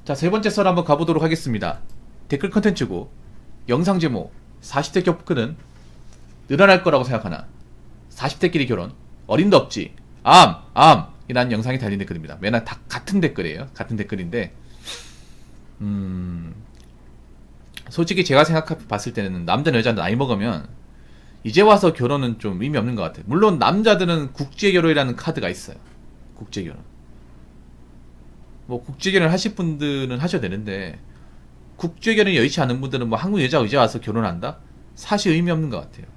자, 세 번째 썰 한번 가보도록 하겠습니다. 댓글 컨텐츠고 영상 제목 40대 격부크는 늘어날 거라고 생각하나 40대끼리 결혼 어림도 없지 이라는 영상이 달린 댓글입니다. 맨날 다 같은 댓글이에요. 같은 댓글인데 솔직히 제가 봤을 때는 남자나 여자는 나이 먹으면 이제 와서 결혼은 좀 의미 없는 것 같아요. 물론 남자들은 국제결혼이라는 카드가 있어요. 국제결혼. 뭐 국제결혼 하실 분들은 하셔도 되는데 국제결혼이 여의치 않은 분들은 뭐 한국 여자가 이제 와서 결혼한다? 사실 의미 없는 것 같아요.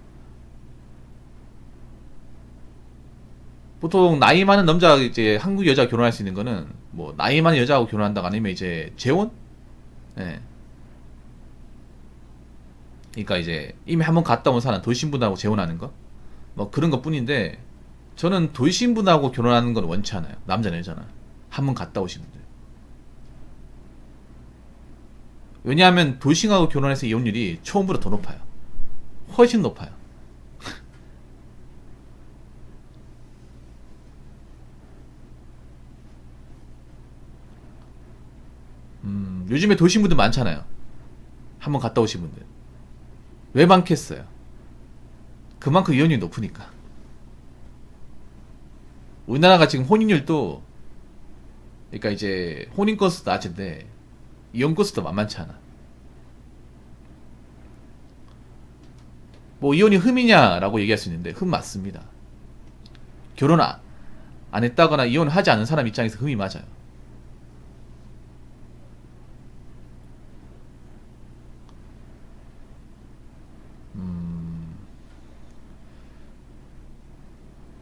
보통 나이 많은 남자가 이제 한국 여자가 결혼할 수 있는 거는 뭐 나이 많은 여자하고 결혼한다가 아니면 이제 재혼? 예. 그러니까 이제 이미 한번 갔다 온 사람 돌신분하고 재혼하는 거? 뭐 그런 것 뿐인데 저는 돌신분하고 결혼하는 건 원치 않아요. 남자나 여자나. 한번 갔다 오신 분들. 왜냐하면 돌싱하고 결혼해서 이혼율이 처음보다 더 높아요. 훨씬 높아요. 요즘에 돌싱분들 많잖아요. 한번 갔다 오신 분들. 왜 많겠어요? 그만큼 이혼율이 높으니까. 우리나라가 지금 혼인율도 그러니까 이제 혼인 건수도 낮은데 이혼 건수도 만만치 않아. 뭐 이혼이 흠이냐라고 얘기할 수 있는데 흠 맞습니다. 결혼 안 했다거나 이혼하지 않은 사람 입장에서 흠이 맞아요.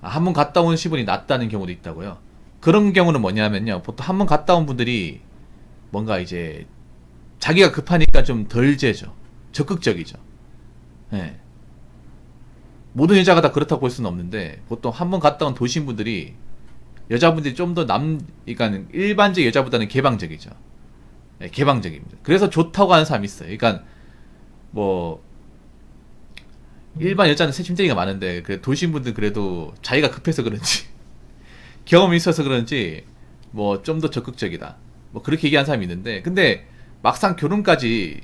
한 번 갔다 온 시분이 낮다는 경우도 있다고요. 그런 경우는 뭐냐면요, 보통 한 번 갔다 온 분들이 뭔가 이제 자기가 급하니까 좀 덜 재죠. 적극적이죠. 예. 모든 여자가 다 그렇다고 볼 수는 없는데 보통 한 번 갔다 온 도신 분들이 여자분들이 좀 더 그러니까 일반적 여자보다는 개방적이죠. 예, 개방적입니다. 그래서 좋다고 하는 사람이 있어요. 그러니까 뭐 일반 여자는 새침대기가 많은데 그 도신 분들 그래도 자기가 급해서 그런지 경험이 있어서 그런지 뭐 좀 더 적극적이다. 뭐 그렇게 얘기하는 사람이 있는데 근데 막상 결혼까지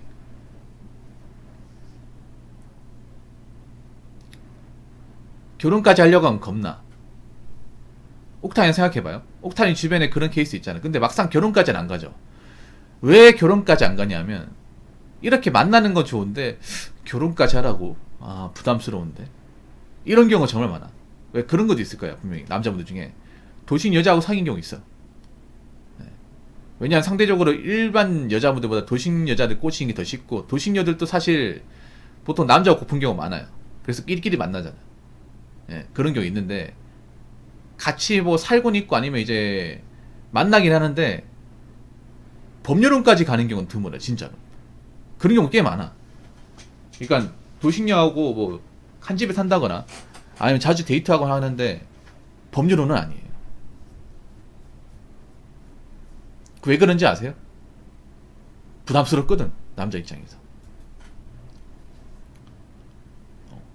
하려고 하면 겁나. 옥탄이 생각해봐요. 옥탄이 주변에 그런 케이스 있잖아요. 근데 막상 결혼까지는 안 가죠. 왜 결혼까지 안 가냐면 이렇게 만나는 건 좋은데 결혼까지 하라고? 부담스러운데. 이런 경우가 정말 많아. 왜 그런 것도 있을 거야. 분명히 남자분들 중에 도신 여자하고 사귄 경우 있어. 네. 왜냐하면 상대적으로 일반 여자분들보다 도신 여자들 꽂히는 게 더 쉽고 도신 여들도 사실 보통 남자하고 고픈 경우가 많아요. 그래서 끼리끼리 만나잖아. 예, 그런 경우 있는데 같이 뭐 살곤 있고 아니면 이제 만나긴 하는데 법률혼까지 가는 경우는 드물어 진짜로. 그런 경우 꽤 많아. 그러니까 도식녀하고 뭐 한 집에 산다거나 아니면 자주 데이트하거나 하는데 법률혼은 아니에요. 그 왜 그런지 아세요? 부담스럽거든 남자 입장에서.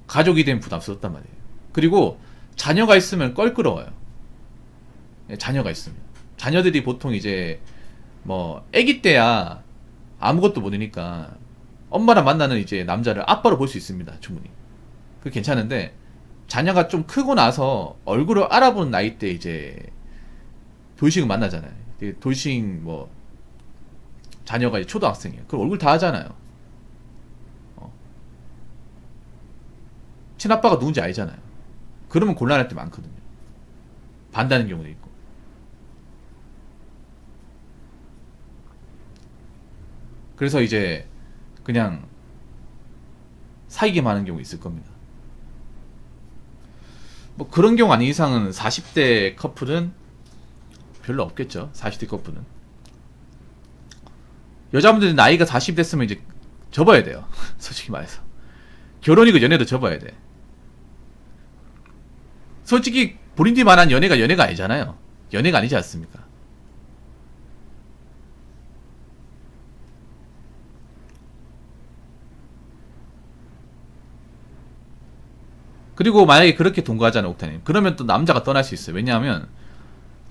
가족이 되면 부담스럽단 말이에요. 그리고 자녀가 있으면 껄끄러워요. 자녀가 있으면. 자녀들이 보통 이제 뭐 아기 때야 아무것도 모르니까 엄마랑 만나는 이제 남자를 아빠로 볼 수 있습니다. 충분히. 그 괜찮은데 자녀가 좀 크고 나서 얼굴을 알아보는 나이 때 이제 돌싱을 만나잖아요. 돌싱 뭐 자녀가 이제 초등학생이에요. 그럼 얼굴 다 하잖아요. 친아빠가 누군지 알잖아요. 그러면 곤란할 때 많거든요. 반다는 경우도 있고. 그래서 이제 그냥 사귀게 하는 경우 있을 겁니다. 뭐 그런 경우 아닌 이상은 40대 커플은 별로 없겠죠. 40대 커플은. 여자분들이 나이가 40 됐으면 이제 접어야 돼요. 솔직히 말해서. 결혼이고 연애도 접어야 돼. 솔직히 본인들이 말한 연애가 아니잖아요. 연애가 아니지 않습니까? 그리고 만약에 그렇게 동거하잖아요, 옥타님. 그러면 또 남자가 떠날 수 있어요. 왜냐하면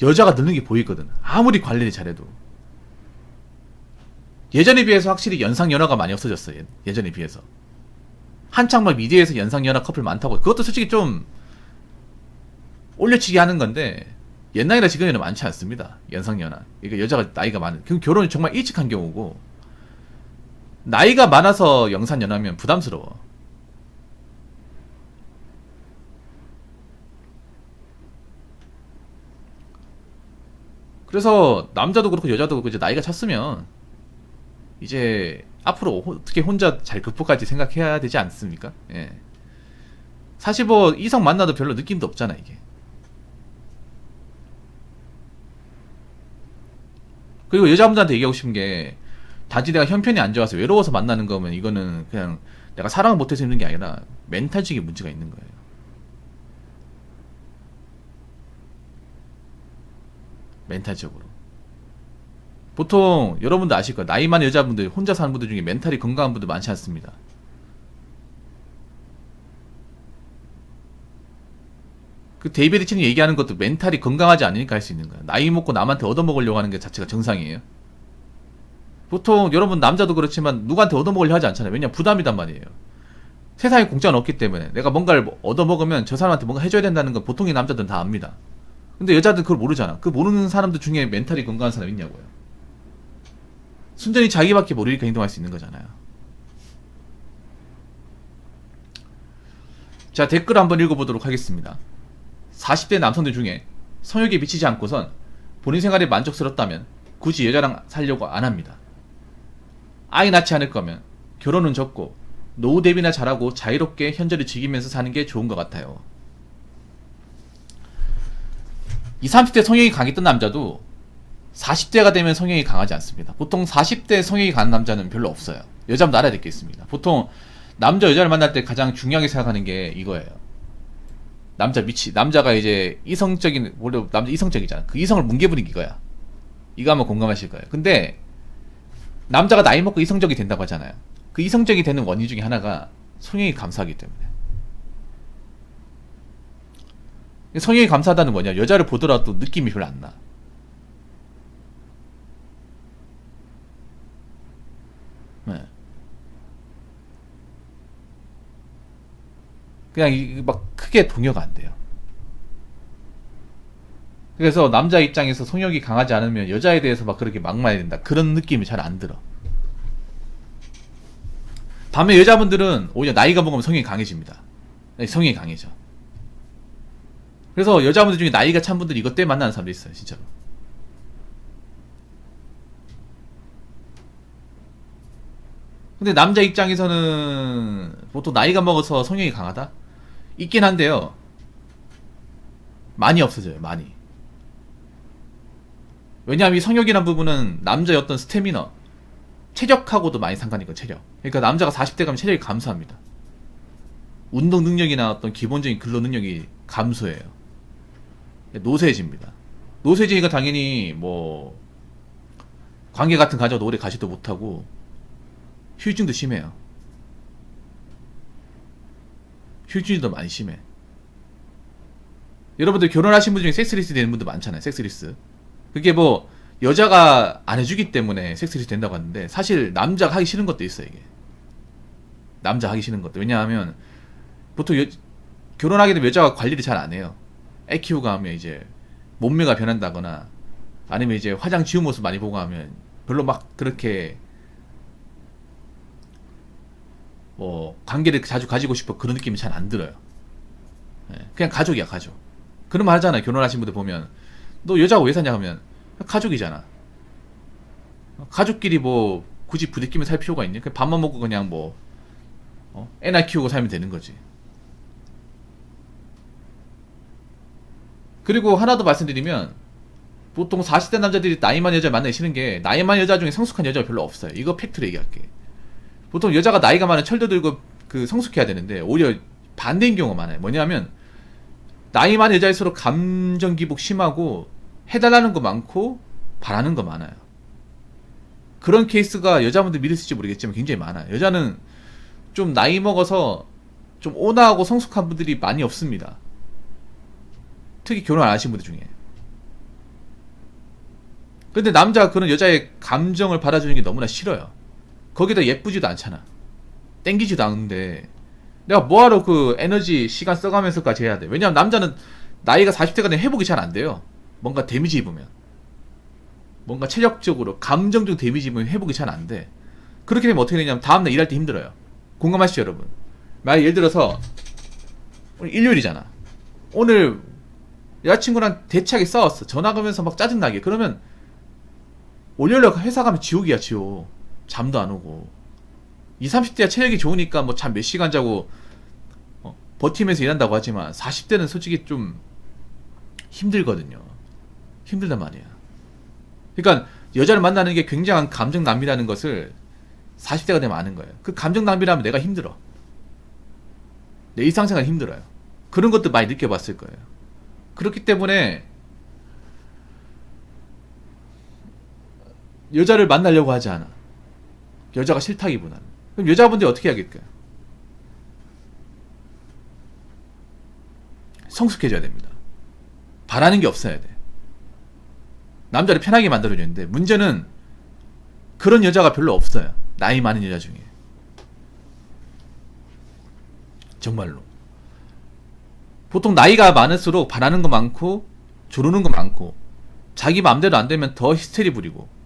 여자가 늙는 게 보이거든. 아무리 관리를 잘해도. 예전에 비해서 확실히 연상연하가 많이 없어졌어요. 예전에 비해서. 한창 막 미디어에서 연상연하 커플 많다고. 그것도 솔직히 좀 올려치기 하는 건데 옛날이나 지금에는 많지 않습니다. 연상연하. 이게 여자가 나이가 많은. 그럼 결혼이 정말 일찍 한 경우고, 나이가 많아서 영상연하면 부담스러워. 그래서 남자도 그렇고 여자도 그렇고 이제 나이가 찼으면 이제 앞으로 어떻게 혼자 잘 극복할지 생각해야 되지 않습니까? 예. 사실 뭐 이성 만나도 별로 느낌도 없잖아 이게. 그리고 여자분들한테 얘기하고 싶은 게, 단지 내가 형편이 안 좋아서 외로워서 만나는 거면 이거는 그냥 내가 사랑을 못해서 힘든 게 아니라 멘탈적인 문제가 있는 거예요. 멘탈적으로. 보통 여러분도 아실 거예요. 나이 많은 여자분들, 혼자 사는 분들 중에 멘탈이 건강한 분들 많지 않습니다. 그 데이비드 칭이 얘기하는 것도 멘탈이 건강하지 않으니까 할 수 있는 거야. 나이 먹고 남한테 얻어먹으려고 하는 게 자체가 정상이에요. 보통 여러분 남자도 그렇지만 누구한테 얻어먹으려 하지 않잖아요. 왜냐면 부담이단 말이에요. 세상에 공짜는 없기 때문에 내가 뭔가를 얻어먹으면 저 사람한테 뭔가 해줘야 된다는 건 보통의 남자들은 다 압니다. 근데 여자들은 그걸 모르잖아. 그 모르는 사람들 중에 멘탈이 건강한 사람 있냐고요. 순전히 자기밖에 모르니까 행동할 수 있는 거잖아요. 자, 댓글 한번 읽어보도록 하겠습니다. 40대 남성들 중에 성욕에 미치지 않고선 본인 생활이 만족스럽다면 굳이 여자랑 살려고 안 합니다. 아이 낳지 않을 거면 결혼은 적고 노후 대비나 잘하고 자유롭게 현재를 즐기면서 사는 게 좋은 것 같아요. 20, 30대 성욕이 강했던 남자도 40대가 되면 성욕이 강하지 않습니다. 보통 40대 성욕이 강한 남자는 별로 없어요. 여자분도 알아야 될 게 있습니다. 보통 남자 여자를 만날 때 가장 중요하게 생각하는 게 이거예요. 남자가 이제 이성적인, 원래 남자 이성적이잖아. 그 이성을 뭉개부린 이거야. 이거 한번 공감하실 거예요. 근데 남자가 나이 먹고 이성적이 된다고 하잖아요. 그 이성적이 되는 원인 중에 하나가 성욕이 감사하기 때문에. 성욕이 감사하다는 뭐냐? 여자를 보더라도 느낌이 별로 안 나. 네. 그냥 막 크게 동요가 안 돼요. 그래서 남자 입장에서 성욕이 강하지 않으면 여자에 대해서 막 그렇게 막말해야 된다, 그런 느낌이 잘 안 들어. 반면 여자분들은 오히려 나이가 먹으면 성욕이 강해집니다. 성욕이 강해져. 그래서 여자분들 중에 나이가 찬 분들이 이것 때문에 만나는 사람도 있어요, 진짜로. 근데 남자 입장에서는 보통 나이가 먹어서 성욕이 강하다? 있긴 한데요. 많이 없어져요, 많이. 왜냐하면 이 성욕이란 부분은 남자의 어떤 스태미너, 체력하고도 많이 상관이 있고, 체력. 그러니까 남자가 40대 가면 체력이 감소합니다. 운동 능력이나 어떤 기본적인 근로 능력이 감소해요. 노쇠해집니다. 노쇠해지니까 당연히 뭐 관계 같은 가져도 오래 가지도 못하고 후유증도 심해요. 후유증도 많이 심해. 여러분들 결혼하신 분 중에 섹스리스 되는 분들 많잖아요. 섹스리스. 그게 뭐 여자가 안 해주기 때문에 섹스리스 된다고 하는데, 사실 남자가 하기 싫은 것도 있어요. 이게 남자 하기 싫은 것도. 왜냐하면 보통 결혼하게 되면 여자가 관리를 잘 안 해요. 애 키우고 하면 이제 몸매가 변한다거나 아니면 이제 화장 지운 모습 많이 보고 하면 별로 막 그렇게 뭐 관계를 자주 가지고 싶어 그런 느낌이 잘 안 들어요. 그냥 가족이야, 가족. 그런 말 하잖아요. 결혼하신 분들 보면 너 여자가 왜 사냐 하면 가족이잖아. 가족끼리 뭐 굳이 부대끼며 살 필요가 있냐? 그냥 밥만 먹고 그냥 뭐 애나 키우고 살면 되는 거지. 그리고 하나 더 말씀드리면, 보통 40대 남자들이 나이 많은 여자를 만나기 싫은 게, 나이 많은 여자 중에 성숙한 여자가 별로 없어요. 이거 팩트로 얘기할게. 보통 여자가 나이가 많은 철도 들고 그 성숙해야 되는데 오히려 반대인 경우가 많아요. 뭐냐면 나이 많은 여자일수록 감정 기복 심하고 해달라는 거 많고 바라는 거 많아요. 그런 케이스가 여자분들 믿으실지 모르겠지만 굉장히 많아요. 여자는 좀 나이 먹어서 좀 온화하고 성숙한 분들이 많이 없습니다. 특히 결혼 안 하신 분들 중에. 근데 남자가 그런 여자의 감정을 받아주는 게 너무나 싫어요. 거기다 예쁘지도 않잖아. 땡기지도 않는데 내가 뭐하러 그 에너지 시간 써가면서까지 해야 돼. 왜냐면 남자는 나이가 40대가 되면 회복이 잘 안 돼요. 뭔가 데미지 입으면, 뭔가 체력적으로 감정적 데미지 입으면 회복이 잘 안 돼. 그렇게 되면 어떻게 되냐면 다음날 일할 때 힘들어요. 공감하시죠 여러분? 만약 예를 들어서 오늘 일요일이잖아. 오늘 여자친구랑 대차게 싸웠어. 전화 가면서 막 짜증나게. 그러면 월요일에 회사 가면 지옥이야 지옥. 잠도 안 오고. 20, 30대야 체력이 좋으니까 뭐 잠 몇 시간 자고 버티면서 일한다고 하지만 40대는 솔직히 좀 힘들거든요. 힘들단 말이야. 그러니까 여자를 만나는 게 굉장한 감정 낭비라는 것을 40대가 되면 아는 거예요. 그 감정 낭비라면 내가 힘들어. 내 일상생활 힘들어요. 그런 것도 많이 느껴봤을 거예요. 그렇기 때문에 여자를 만나려고 하지 않아. 여자가 싫다기보다는. 그럼 여자분들이 어떻게 하겠어요? 성숙해져야 됩니다. 바라는 게 없어야 돼. 남자를 편하게 만들어주는데 문제는 그런 여자가 별로 없어요. 나이 많은 여자 중에. 정말로. 보통 나이가 많을수록 바라는 거 많고 조르는 거 많고 자기 마음대로 안 되면 더 히스테리 부리고.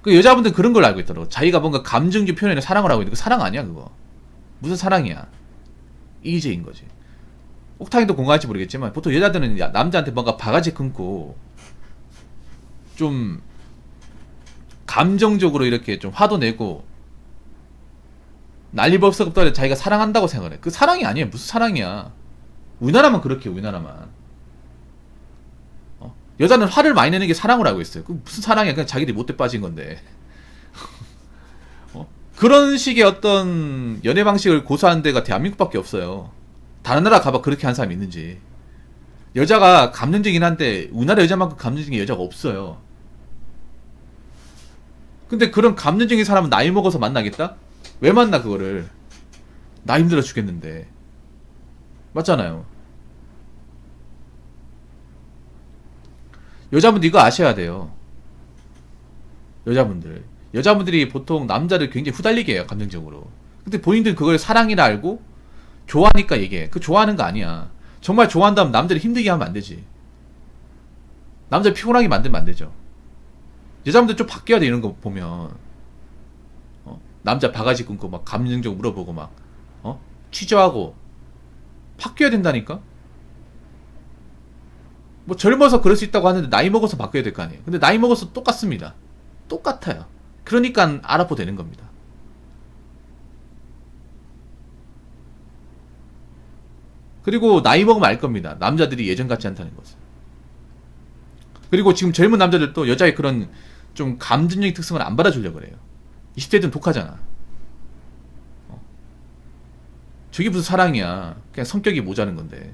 그 여자분들 그런 걸 알고 있더라고. 자기가 뭔가 감정적 표현에 사랑을 하고 있는데 그 사랑 아니야 그거. 무슨 사랑이야. 이기적인 거지. 옥타인도 공감할지 모르겠지만 보통 여자들은 남자한테 뭔가 바가지 끊고 좀 감정적으로 이렇게 좀 화도 내고 난리법석없다 자기가 사랑한다고 생각해. 그 사랑이 아니야. 무슨 사랑이야. 우리나라만 그렇게 우리나라만. 여자는 화를 많이 내는 게 사랑을 알고 있어요. 그 무슨 사랑이야. 그냥 자기들이 못돼 빠진 건데. 그런 식의 어떤 연애 방식을 고수하는 데가 대한민국밖에 없어요. 다른 나라 가봐 그렇게 한 사람이 있는지. 여자가 감정적이긴 한데 우리나라 여자만큼 감정적인 여자가 없어요. 근데 그런 감정적인 사람은 나이 먹어서 만나겠다? 왜 만나 그거를? 나 힘들어 죽겠는데. 맞잖아요. 여자분들 이거 아셔야 돼요. 여자분들이 보통 남자를 굉장히 후달리게 해요 감정적으로. 근데 본인들은 그걸 사랑이라 알고 좋아하니까 얘기해. 그 좋아하는 거 아니야. 정말 좋아한다면 남자를 힘들게 하면 안 되지. 남자 피곤하게 만들면 안 되죠. 여자분들 좀 바뀌어야 돼. 이런 거 보면 남자 바가지 끊고 막 감정적으로 물어보고 막 취조하고 바뀌어야 된다니까. 뭐 젊어서 그럴 수 있다고 하는데 나이 먹어서 바뀌어야 될 거 아니에요. 근데 나이 먹어서 똑같습니다. 똑같아요. 그러니까 알아보 되는 겁니다. 그리고 나이 먹으면 알 겁니다. 남자들이 예전 같지 않다는 것을. 그리고 지금 젊은 남자들도 여자의 그런 좀 감정적인 특성을 안 받아주려고 그래요. 20대들은 독하잖아. 저게 무슨 사랑이야. 그냥 성격이 모자른 건데.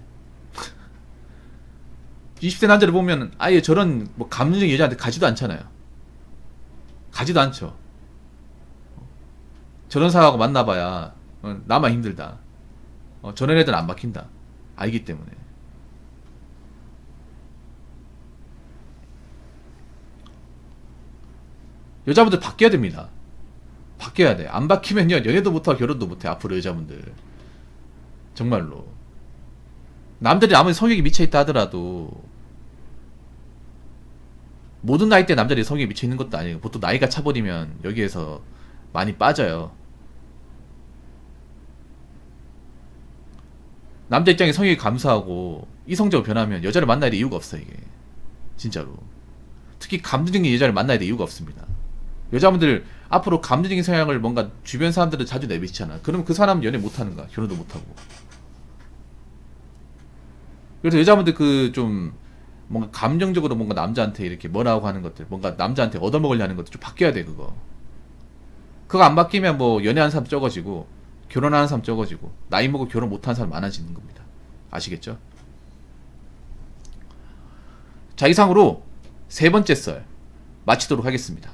20대 남자를 보면 아예 저런 뭐 감정적인 여자한테 가지도 않잖아요. 가지도 않죠. 저런 사람하고 만나봐야 나만 힘들다. 저런 애들은 안 막힌다. 알기 때문에. 여자분들 바뀌어야 됩니다. 바뀌어야 돼. 안 바뀌면요 연애도 못하고 결혼도 못해. 앞으로 여자분들 정말로. 남들이 아무리 성욕이 미쳐있다 하더라도 모든 나이대 남자들이 성욕이 미쳐있는 것도 아니에요. 보통 나이가 차버리면 여기에서 많이 빠져요. 남자 입장에 성욕이 감소하고 이성적으로 변하면 여자를 만나야 될 이유가 없어 이게. 진짜로. 특히 감정적인 여자를 만나야 될 이유가 없습니다. 여자분들 앞으로 감정적인 성향을 뭔가 주변 사람들은 자주 내비치잖아. 그럼 그 사람은 연애 못하는 거야. 결혼도 못하고. 그래서 여자분들 그 좀 뭔가 감정적으로 뭔가 남자한테 이렇게 뭐라고 하는 것들, 뭔가 남자한테 얻어먹으려 하는 것들 좀 바뀌어야 돼 그거. 그거 안 바뀌면 뭐 연애하는 사람 적어지고 결혼하는 사람 적어지고 나이 먹고 결혼 못하는 사람 많아지는 겁니다. 아시겠죠? 자, 이상으로 세 번째 썰 마치도록 하겠습니다.